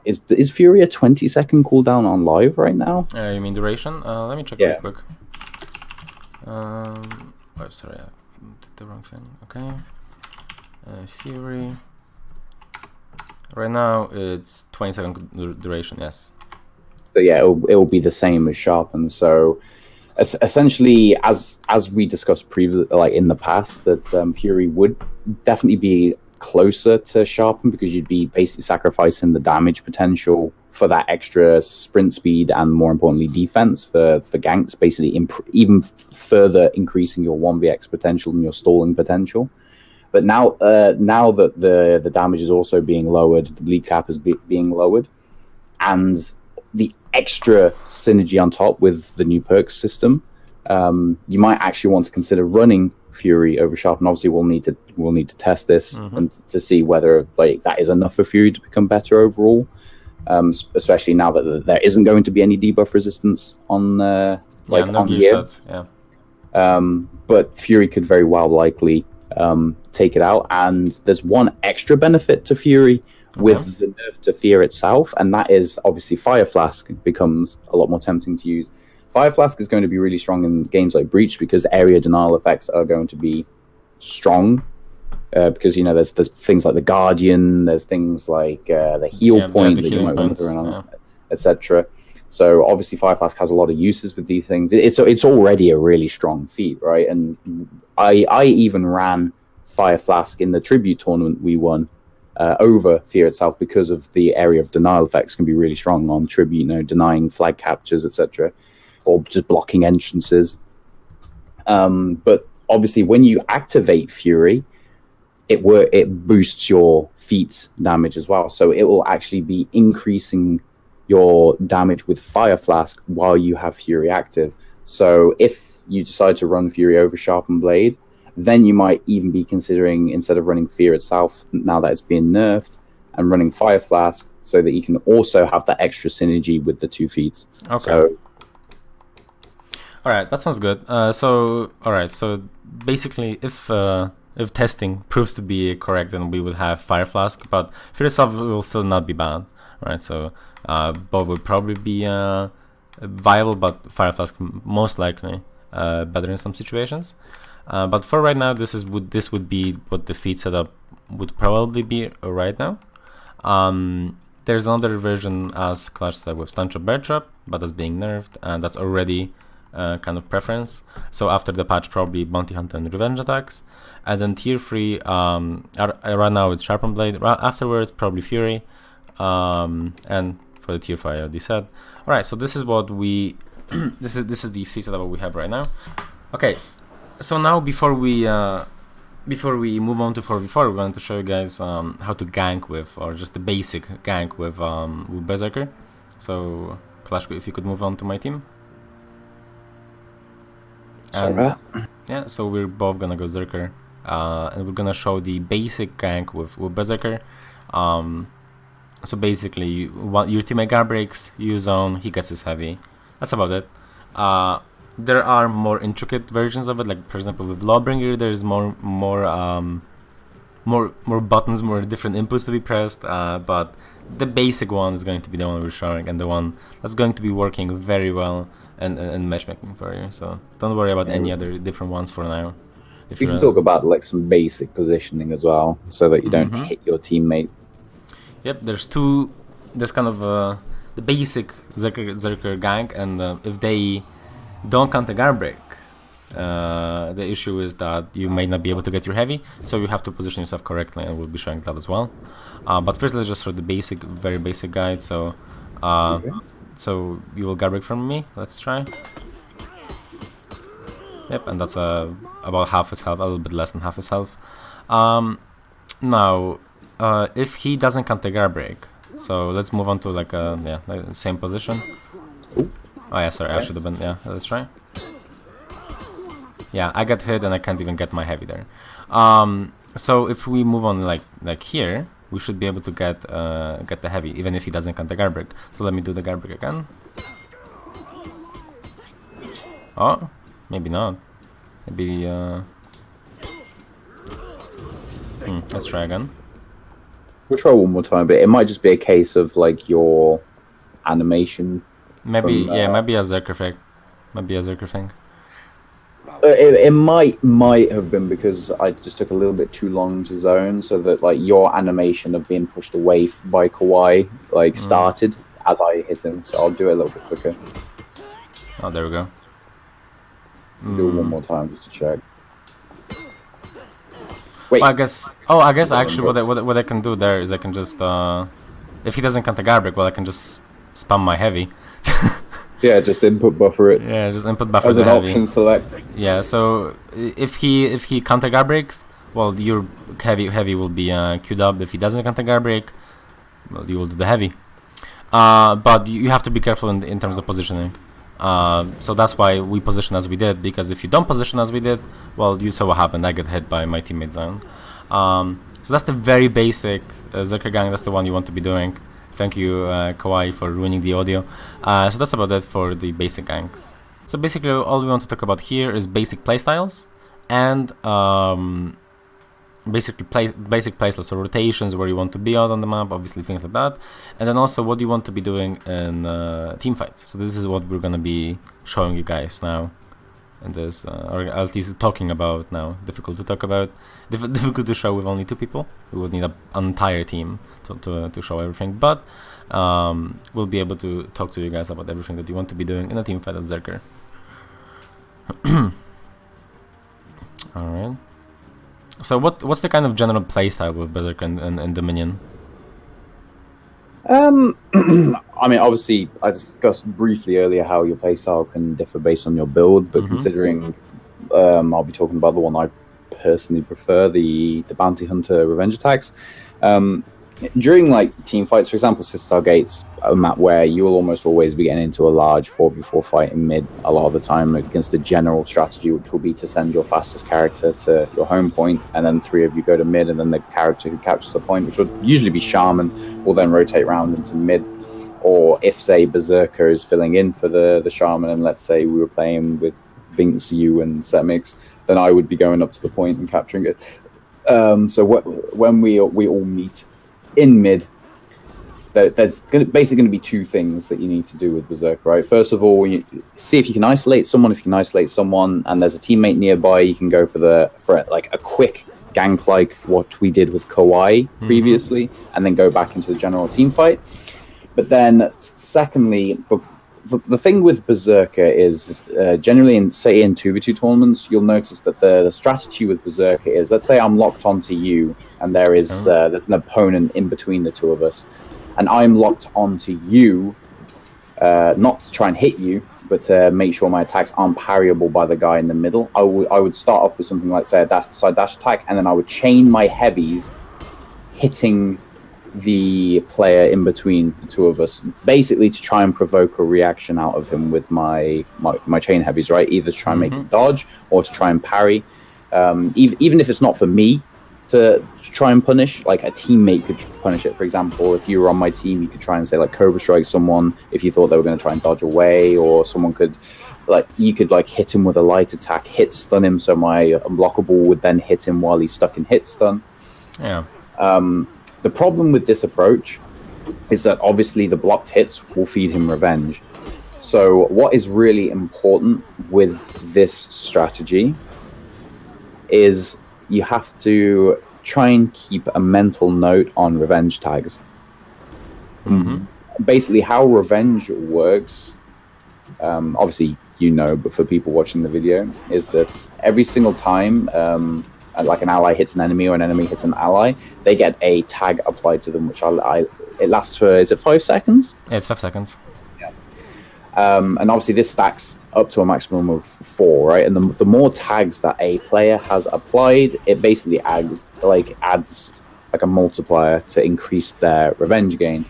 S2: is Fury a 20-second cooldown on live right now?
S1: You mean duration? Let me check real quick. Oh, sorry, I did the wrong thing. Okay. Fury. Right now it's 20-second duration. Yes.
S2: So yeah, it'll be the same as Sharpen. So essentially, as we discussed previously, like in the past, that Fury would definitely be closer to Sharpen, because you'd be basically sacrificing the damage potential for that extra sprint speed and, more importantly, defense for ganks, basically even further increasing your 1vx potential and your stalling potential. But now that the damage is also being lowered, the bleed cap is being lowered, and the extra synergy on top with the new perks system, you might actually want to consider running Fury over Sharpen. Obviously, we'll need to test this and to see whether that is enough for Fury to become better overall. Especially now that there isn't going to be any debuff resistance on on here. But Fury could very well likely take it out, and there's one extra benefit to Fury with the nerf to Fear itself, and that is obviously Fire Flask becomes a lot more tempting to use. Fire Flask is going to be really strong in games like Breach, because area denial effects are going to be strong, because there's things like the Guardian, there's things like the heal point that you might want to throw on, etc. So obviously Fire Flask has a lot of uses with these things. It's already a really strong feat, right? And I even ran Fire Flask in the Tribute tournament we won over Fear itself, because of the area of denial effects can be really strong on Tribute, denying flag captures, etc., or just blocking entrances. But obviously when you activate Fury, it boosts your feat's damage as well. So it will actually be increasing your damage with Fire Flask while you have Fury active. So if you decide to run Fury over Sharpened Blade, then you might even be considering, instead of running Fear itself, now that it's being nerfed, and running Fire Flask, so that you can also have that extra synergy with the 2 feats.
S1: Okay.
S2: So,
S1: all right, that sounds good. So basically, if testing proves to be correct, then we will have Fire Flask, but Fear itself will still not be banned, right? So both would probably be viable, but Fire Flask most likely better in some situations. But for right now, this would be what the feed setup would probably be right now. There's another version, as Clash said, with Stun Trap, Bear Trap, but that's being nerfed, and that's already kind of preference. So after the patch, probably Bounty Hunter and Revenge attacks. And then tier 3, right now it's Sharpened Blade. Afterwards, probably Fury. And for the tier 5, I already said. Alright, so this is what we... this is the feed setup we have right now. Okay, so now before we move on to 4v4, we want to show you guys how to gank with, or just the basic gank with Berserker. So Clash, if you could move on to my team. Yeah, so we're both gonna go Berserker, and we're gonna show the basic gank with Berserker. So basically, your teammate guard breaks, you zone, he gets his heavy. That's about it. There are more intricate versions of it, like for example with Lawbringer, there's more buttons, more different inputs to be pressed. But the basic one is going to be the one we're showing, and the one that's going to be working very well and matchmaking for you. So don't worry about any other different ones for now. If
S2: We can talk about like some basic positioning as well, so that you don't hit your teammate.
S1: Yep, there's kind of the basic Zerker gang, and if they don't counter guard break, the issue is that you may not be able to get your heavy, so you have to position yourself correctly, and we'll be showing that as well. But first, let's just start the basic, very basic guide. So, so you will guard break from me. Let's try. Yep, and that's about half his health, a little bit less than half his health. Now, if he doesn't counter guard break, so let's move on to like like same position. Oh yeah, sorry, I should have been, yeah, let's try. Yeah, I got hit and I can't even get my heavy there. So if we move on like here, we should be able to get the heavy, even if he doesn't counter guard break. So let me do the guard break again. Oh, maybe not. Maybe let's try again.
S2: We'll try one more time, but it might just be a case of like your animation.
S1: Maybe
S2: from,
S1: yeah, maybe a Zerker thing. Maybe a Zerker thing.
S2: It might have been because I just took a little bit too long to zone, so that like your animation of being pushed away by Kawhi like started as I hit him. So I'll do it a little bit quicker.
S1: Oh, there we go.
S2: Do it one more time just to check. Wait.
S1: Well, I guess actually what I can do there is I can just if he doesn't counter guard break, well I can just spam my heavy.
S2: Yeah, just input buffer it.
S1: Yeah, just input buffer
S2: as
S1: the
S2: an
S1: heavy.
S2: option select.
S1: Yeah, so if he counter guard breaks, well your heavy will be queued up. If he doesn't counter guard break, well you will do the heavy. But you have to be careful in terms of positioning. So that's why we position as we did, because if you don't position as we did, well, you saw what happened. I get hit by my teammate zone. So that's the very basic Zerker gang. That's the one you want to be doing. Thank you, Kawhi, for ruining the audio. So that's about it for the basic gangs. So basically, all we want to talk about here is basic playstyles and basic playstyles, so rotations, where you want to be out on the map, obviously things like that, and then also what you want to be doing in team fights. So this is what we're gonna be showing you guys now, in this, or at least talking about now. Difficult to talk about, difficult to show with only 2 people. We would need an entire team to show everything, but we'll be able to talk to you guys about everything that you want to be doing in a team fight at Zerker. All right. So what's the kind of general playstyle with Berserker and Dominion?
S2: I mean, obviously, I discussed briefly earlier how your playstyle can differ based on your build, but considering I'll be talking about the one I personally prefer, the Bounty Hunter Revenge attacks. During like team fights, for example, Citadel Gates, a map where you will almost always be getting into a large 4v4 fight in mid a lot of the time against the general strategy, which will be to send your fastest character to your home point, and then 3 of you go to mid, and then the character who captures the point, which will usually be Shaman, will then rotate around into mid. Or if, say, Berserker is filling in for the Shaman, and let's say we were playing with Vince, you, and Semix, then I would be going up to the point and capturing it. So when we all meet in mid, there's basically going to be 2 things that you need to do with Berserker, right? First of all, you see if you can isolate someone. If you can isolate someone and there's a teammate nearby, you can go for like a quick gank, like what we did with Kawhi previously, and then go back into the general team fight. But then, secondly, the thing with Berserker is generally in 2v2 tournaments, you'll notice that the strategy with Berserker is, let's say I'm locked onto you, and there's an opponent in between the 2 of us, and I'm locked onto you, not to try and hit you, but to make sure my attacks aren't parryable by the guy in the middle. I would start off with something like, say, a side dash attack, and then I would chain my heavies, hitting the player in between the 2 of us, basically to try and provoke a reaction out of him with my chain heavies, right? Either to try and make it dodge or to try and parry. Even if it's not for me to try and punish, like a teammate could punish it. For example, if you were on my team, you could try and say like Cobra Strike someone if you thought they were going to try and dodge away, or someone could you could hit him with a light attack, hit stun him, so my unblockable would then hit him while he's stuck in hit stun.
S1: Yeah.
S2: The problem with this approach is that obviously the blocked hits will feed him revenge. So what is really important with this strategy is you have to try and keep a mental note on revenge tags. Basically, how revenge works, obviously you know, but for people watching the video, is that every single time like an ally hits an enemy or an enemy hits an ally, they get a tag applied to them, which it lasts for, is it 5 seconds?
S1: Yeah, it's 5 seconds.
S2: And obviously this stacks up to a maximum of 4, right? And the more tags that a player has applied, it basically adds like a multiplier to increase their revenge gain.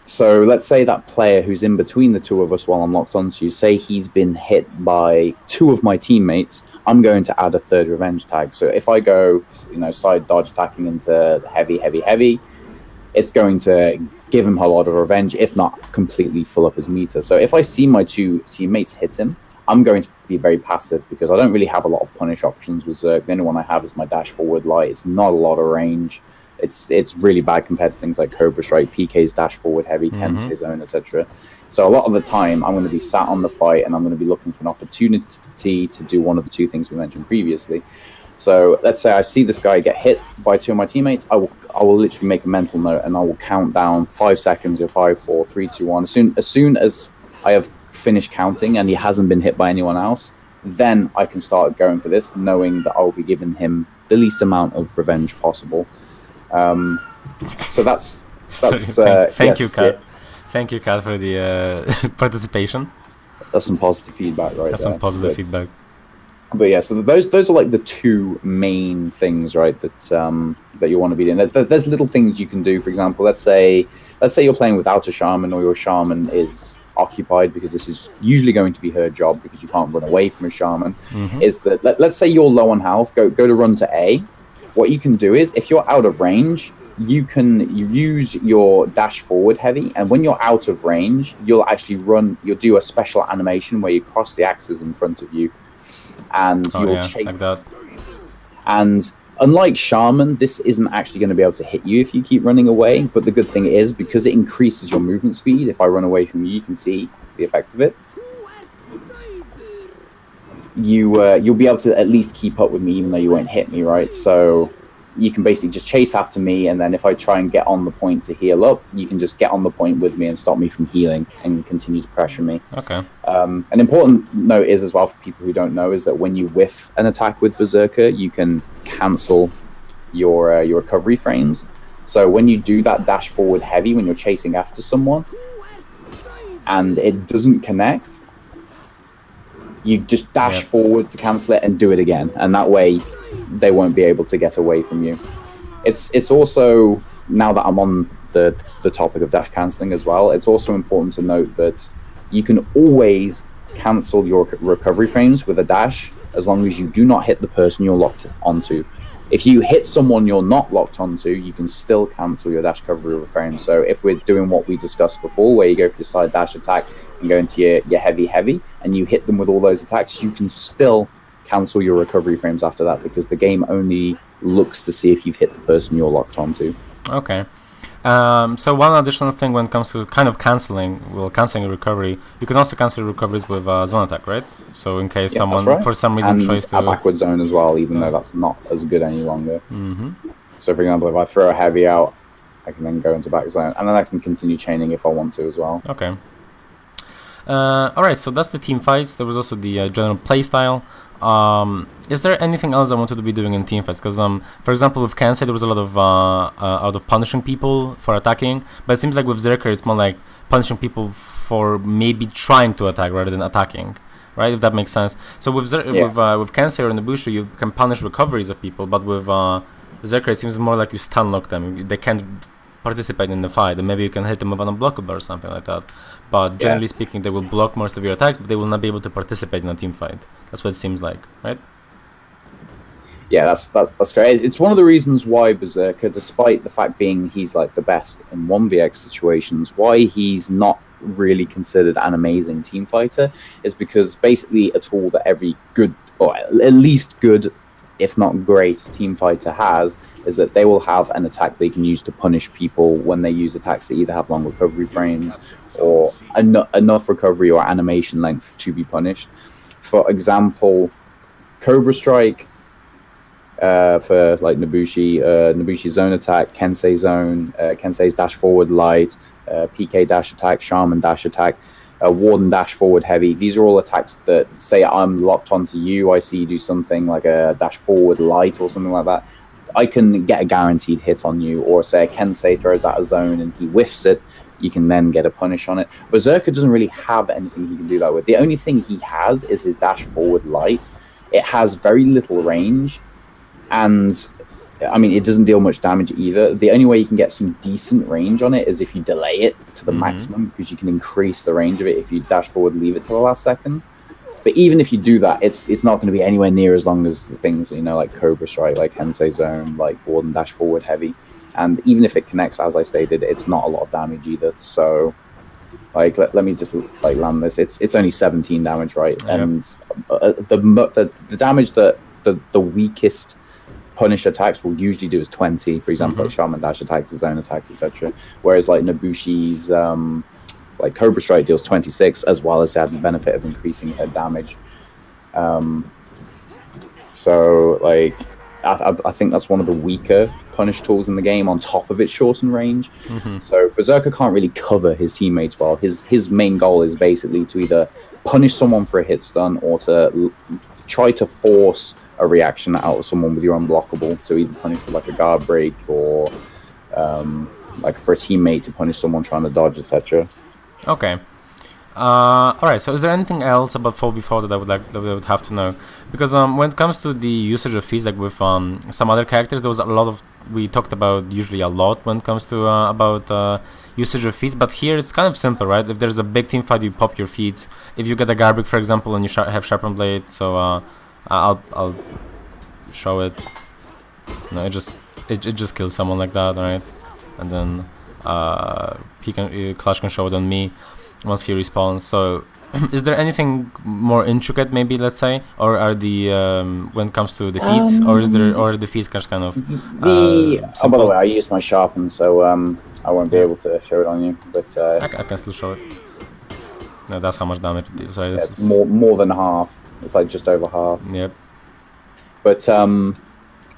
S2: So let's say that player who's in between the two of us while I'm locked onto you, say he's been hit by 2 of my teammates, I'm going to add a 3rd revenge tag. So if I go, side dodge attacking into heavy, it's going to give him a lot of revenge, if not completely fill up his meter. So if I see my 2 teammates hit him, I'm going to be very passive because I don't really have a lot of punish options with Zerk. The only one I have is my dash forward light. It's not a lot of range. It's really bad compared to things like Cobra Strike, PK's dash forward heavy, Ken's his own, etc. So a lot of the time, I'm going to be sat on the fight and I'm going to be looking for an opportunity to do one of the 2 things we mentioned previously. So let's say I see this guy get hit by 2 of my teammates. I will literally make a mental note and I will count down 5 seconds, 5, 4, 3, 2, 1. As soon as I have finished counting and he hasn't been hit by anyone else, then I can start going for this, knowing that I'll be giving him the least amount of revenge possible. So that's
S1: thank you,
S2: yes,
S1: Kat. Thank you, Kat, for the participation.
S2: That's some positive feedback, right?
S1: That's some positive feedback.
S2: But yeah, so those are like the 2 main things, right? That you want to be doing. There's little things you can do. For example, let's say you're playing without a shaman, or your shaman is occupied, because this is usually going to be her job because you can't run away from a shaman. Is that let's say you're low on health, go to run to A. What you can do is, if you're out of range, you use your dash forward heavy, and when you're out of range, you'll do a special animation where you cross the axes in front of you, and you'll chase
S1: like that.
S2: And unlike Shaman, this isn't actually going to be able to hit you if you keep running away, but the good thing is, because it increases your movement speed, if I run away from you, you can see the effect of it. You'll be able to at least keep up with me, even though you won't hit me, right? So you can basically just chase after me, and then if I try and get on the point to heal up, you can just get on the point with me and stop me from healing and continue to pressure me.
S1: Okay.
S2: An important note is, as well, for people who don't know, is that when you whiff an attack with Berserker, you can cancel your recovery frames. So when you do that dash forward heavy, when you're chasing after someone, and it doesn't connect, you just dash forward to cancel it and do it again, and that way they won't be able to get away from you. It's also, now that I'm on the topic of dash cancelling as well, it's also important to note that you can always cancel your recovery frames with a dash as long as you do not hit the person you're locked onto. If you hit someone you're not locked onto, you can still cancel your dash recovery frames. So if we're doing what we discussed before, where you go for your side dash attack and go into your heavy, and you hit them with all those attacks, you can still cancel your recovery frames after that, because the game only looks to see if you've hit the person you're locked onto.
S1: Okay. So one additional thing when it comes to kind of cancelling a recovery, you can also cancel recoveries with zone attack, right? So in case someone for some reason tries to...
S2: a backward zone as well, even though that's not as good any longer. So for example, if I throw a heavy out, I can then go into back zone, and then I can continue chaining if I want to as well.
S1: Okay. Alright, so that's the team fights. There was also the general playstyle. Is there anything else I wanted to be doing in team fights? Because for example, with Kansai there was a lot of out of punishing people for attacking, but it seems like with Zerker it's more like punishing people for maybe trying to attack rather than attacking, right? If that makes sense. So with with Kansai or Nabushu, you can punish recoveries of people, but with Zerker it seems more like you stun lock them. They can't participate in the fight, and maybe you can hit them with an unblockable or something like that. But generally speaking, they will block most of your attacks, but they will not be able to participate in a team fight. That's what it seems like, right?
S2: Yeah, that's great. It's one of the reasons why Berserker, despite the fact being he's like the best in 1vx situations, why he's not really considered an amazing team fighter, is because basically a tool that every good, or at least good, if not great, team fighter has, is that they will have an attack they can use to punish people when they use attacks that either have long recovery frames or enough recovery or animation length to be punished. For example, Cobra Strike for like Nobushi, Nobushi Zone Attack, Kensei Zone, Kensei's Dash Forward Light, PK Dash Attack, Shaman Dash Attack, Warden Dash Forward Heavy. These are all attacks that say I'm locked onto you. I see you do something like a Dash Forward Light or something like that. I can get a guaranteed hit on you, or say a Kensei throws out a zone and he whiffs it. You can then get a punish on it. Berserker doesn't really have anything he can do that with. The only thing he has is his Dash Forward Light. It has very little range, and I mean, it doesn't deal much damage either. The only way you can get some decent range on it is if you delay it to the maximum, because you can increase the range of it if you dash forward, leave it to the last second. But even if you do that, it's not going to be anywhere near as long as the things, you know, like Cobra Strike, like Hensei Zone, like Warden Dash Forward Heavy. And even if it connects, as I stated, it's not a lot of damage either. So, like, let me just like land this. It's only 17 damage, right?
S1: Yep.
S2: And the damage that the weakest punish attacks will usually do is 20, for example, like Shaman Dash attacks, zone attacks, etc. Whereas like Nobushi's like Cobra Strike deals 26, as well as the added benefit of increasing her damage. So like I think that's one of the weaker punish tools in the game, on top of its shortened range. So Berserker can't really cover his teammates well. His main goal is basically to either punish someone for a hit stun, or to try to force a reaction out of someone with your unblockable, to either punish for like a guard break, or like for a teammate to punish someone trying to dodge, etc.
S1: Okay. Alright, so is there anything else about 4v4 that we would have to know? Because when it comes to the usage of feats, like with some other characters, there was a lot of, we talked about usually a lot when it comes to about usage of feats, but here it's kind of simple, right? If there's a big team fight, you pop your feats. If you get a guard break, for example, and you have sharpened blade, so I'll show it. No, it just kills someone like that, right? And then Clutch can show it on me once he respawns. So is there anything more intricate, maybe, let's say, or are the when it comes to the feats, or is there, or the feats just kind of
S2: oh, by the way, I used my sharpen, so I won't be able to show it on you, but
S1: I can still show it. No, that's how much damage it deals. Right?
S2: It's more than half. It's like just over half.
S1: Yep.
S2: But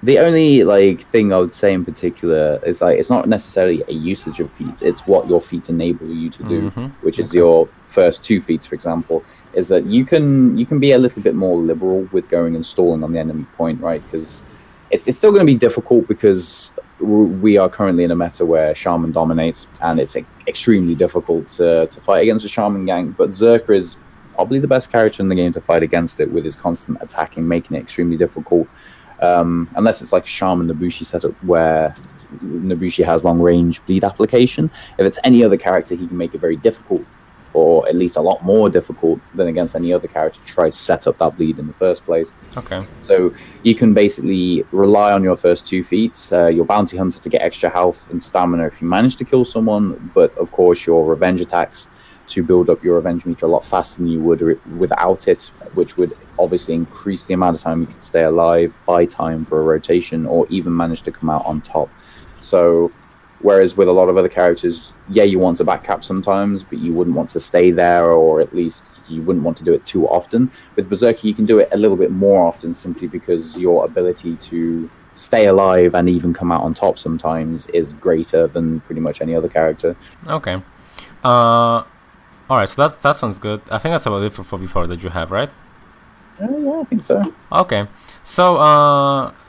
S2: the only like thing I would say in particular is like it's not necessarily a usage of feats. It's what your feats enable you to do, which is your first 2 feats, for example. Is that you can be a little bit more liberal with going and stalling on the enemy point, right? Because it's still going to be difficult, because we are currently in a meta where Shaman dominates, and it's extremely difficult to fight against a Shaman gank. But Berserker is probably the best character in the game to fight against it, with his constant attacking, making it extremely difficult. Unless it's like a Shaman Nobushi setup where Nobushi has long range bleed application. If it's any other character, he can make it very difficult, or at least a lot more difficult than against any other character to try to set up that bleed in the first place.
S1: Okay.
S2: So you can basically rely on your first 2 feats, your bounty hunter to get extra health and stamina if you manage to kill someone, but of course your revenge attacks to build up your revenge meter a lot faster than you would without it, which would obviously increase the amount of time you can stay alive, buy time for a rotation, or even manage to come out on top. So whereas with a lot of other characters, yeah, you want to backcap sometimes, but you wouldn't want to stay there, or at least you wouldn't want to do it too often. With Berserker, you can do it a little bit more often, simply because your ability to stay alive and even come out on top sometimes is greater than pretty much any other character.
S1: Okay. Alright, so that sounds good. I think that's about it for 4v4 that you have, right?
S2: Yeah, I think so.
S1: Okay, so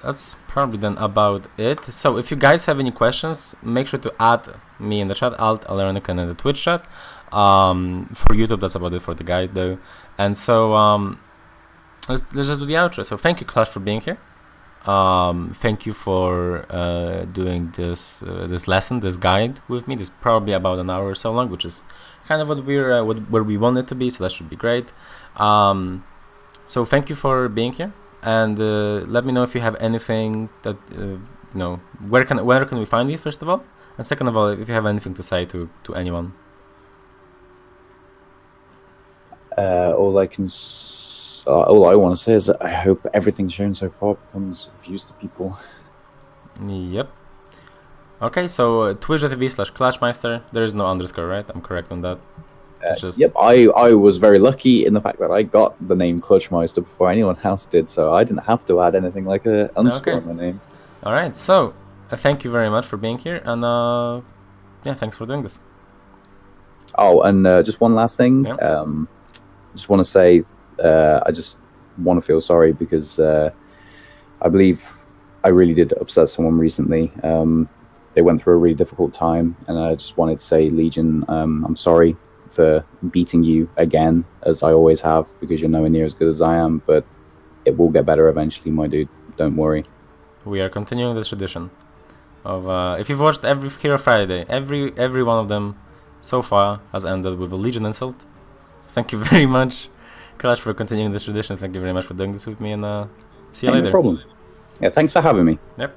S1: that's probably then about it. So if you guys have any questions, make sure to add me in the chat, Alernakin in the Twitch chat. For YouTube, that's about it for the guide though. And so let's just do the outro. So thank you, Clutch, for being here. Thank you for doing this lesson, this guide with me. This is probably about an hour or so long, which is kind of what we're where we want it to be, so that should be great. So thank you for being here, and let me know if you have anything that you know. Where can we find you, first of all, and second of all, if you have anything to say to anyone.
S2: All I want to say is that I hope everything shown so far becomes of use to people.
S1: Yep. Okay, so twitch.tv/Clutchmeister. There is no underscore, right? I'm correct on that. It's just
S2: Yep, I was very lucky in the fact that I got the name Clutchmeister before anyone else did, so I didn't have to add anything like a underscore
S1: Okay.
S2: in my name.
S1: all right. So thank you very much for being here, and yeah, thanks for doing this.
S2: Oh, and just one last thing.
S1: Yeah.
S2: Just want to say, I just want to feel sorry because I believe I really did upset someone recently. They went through a really difficult time, and I just wanted to say, Legion, I'm sorry for beating you again, as I always have, because you're nowhere near as good as I am, but it will get better eventually, my dude. Don't worry.
S1: We are continuing this tradition of if you've watched every Hero Friday, every one of them so far has ended with a Legion insult. So thank you very much, Clash, for continuing this tradition. Thank you very much for doing this with me, and see you
S2: Hey,
S1: later.
S2: no problem. Yeah, thanks for having me.
S1: Yep.